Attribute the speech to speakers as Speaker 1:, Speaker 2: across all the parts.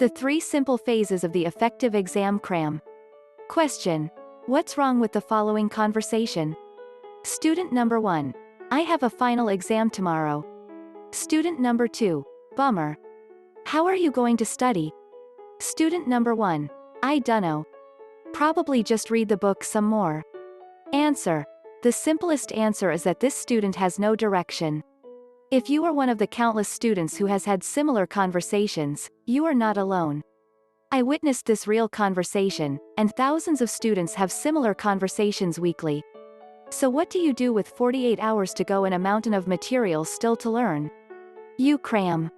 Speaker 1: The 3 simple phases of the effective exam cram. Question. What's wrong with the following conversation? Student number 1. I have a final exam tomorrow. Student number 2. Bummer. How are you going to study? Student number 1. I dunno. Probably just read the book some more. Answer. The simplest answer is that this student has no direction. If you are one of the countless students who has had similar conversations, you are not alone. I witnessed this real conversation, and thousands of students have similar conversations weekly. So what do you do with 48 hours to go and a mountain of material still to learn? You cram.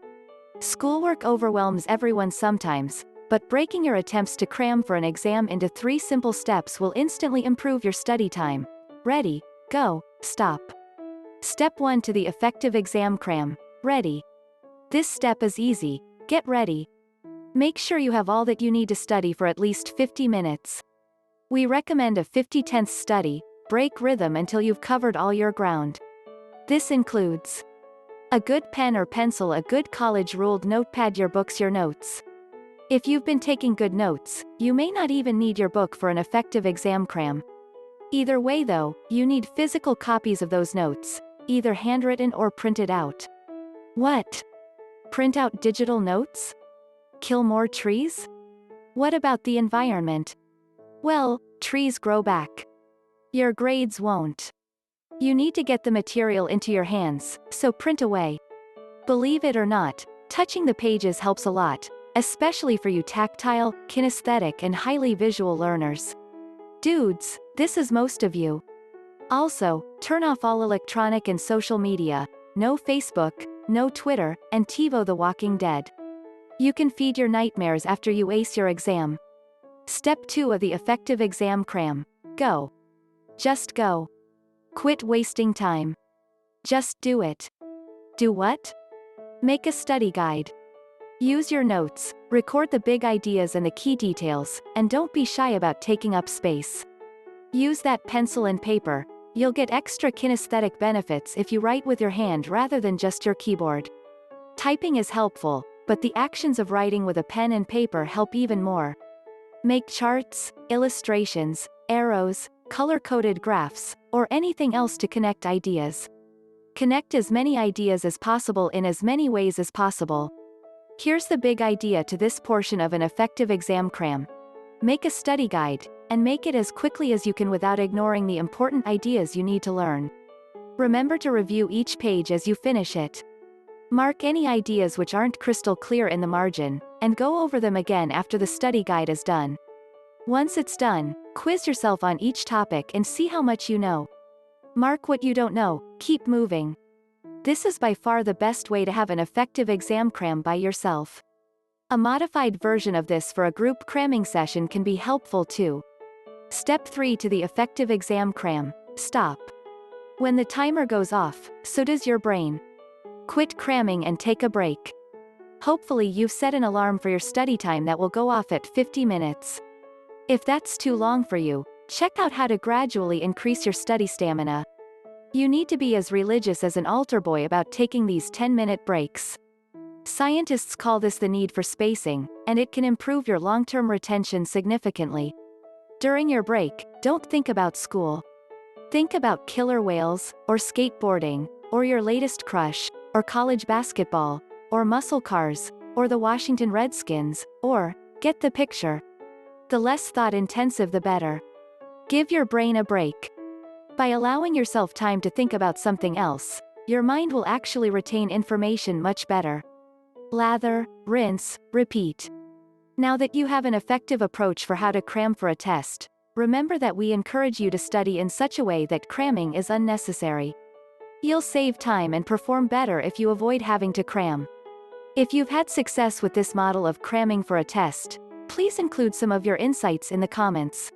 Speaker 1: Schoolwork overwhelms everyone sometimes, but breaking your attempts to cram for an exam into 3 simple steps will instantly improve your study time. Ready, go, stop. Step 1 to the effective exam cram. Ready. This step is easy. Get ready. Make sure you have all that you need to study for at least 50 minutes. We recommend a 50/10 study. Break rhythm until you've covered all your ground. This includes a good pen or pencil, a good college-ruled notepad, your books, your notes. If you've been taking good notes, you may not even need your book for an effective exam cram. Either way though, you need physical copies of those notes, either handwritten or printed out. What? Print out digital notes? Kill more trees? What about the environment? Well, trees grow back. Your grades won't. You need to get the material into your hands, so print away. Believe it or not, touching the pages helps a lot, especially for you tactile, kinesthetic and highly visual learners. Dudes, this is most of you. Also, turn off all electronic and social media, no Facebook, no Twitter, and TiVo The Walking Dead. You can feed your nightmares after you ace your exam. Step 2 of the effective exam cram. Go. Just go. Quit wasting time. Just do it. Do what? Make a study guide. Use your notes, record the big ideas and the key details, and don't be shy about taking up space. Use that pencil and paper. You'll get extra kinesthetic benefits if you write with your hand rather than just your keyboard. Typing is helpful, but the actions of writing with a pen and paper help even more. Make charts, illustrations, arrows, color-coded graphs, or anything else to connect ideas. Connect as many ideas as possible in as many ways as possible. Here's the big idea to this portion of an effective exam cram. Make a study guide, and make it as quickly as you can without ignoring the important ideas you need to learn. Remember to review each page as you finish it. Mark any ideas which aren't crystal clear in the margin, and go over them again after the study guide is done. Once it's done, quiz yourself on each topic and see how much you know. Mark what you don't know, keep moving. This is by far the best way to have an effective exam cram by yourself. A modified version of this for a group cramming session can be helpful too. Step 3 to the effective exam cram. Stop. When the timer goes off, so does your brain. Quit cramming and take a break. Hopefully you've set an alarm for your study time that will go off at 50 minutes. If that's too long for you, check out how to gradually increase your study stamina. You need to be as religious as an altar boy about taking these 10-minute breaks. Scientists call this the need for spacing, and it can improve your long-term retention significantly. During your break, don't think about school. Think about killer whales, or skateboarding, or your latest crush, or college basketball, or muscle cars, or the Washington Redskins, or, get the picture. The less thought-intensive the better. Give your brain a break. By allowing yourself time to think about something else, your mind will actually retain information much better. Lather, rinse, repeat. Now that you have an effective approach for how to cram for a test, remember that we encourage you to study in such a way that cramming is unnecessary. You'll save time and perform better if you avoid having to cram. If you've had success with this model of cramming for a test, please include some of your insights in the comments.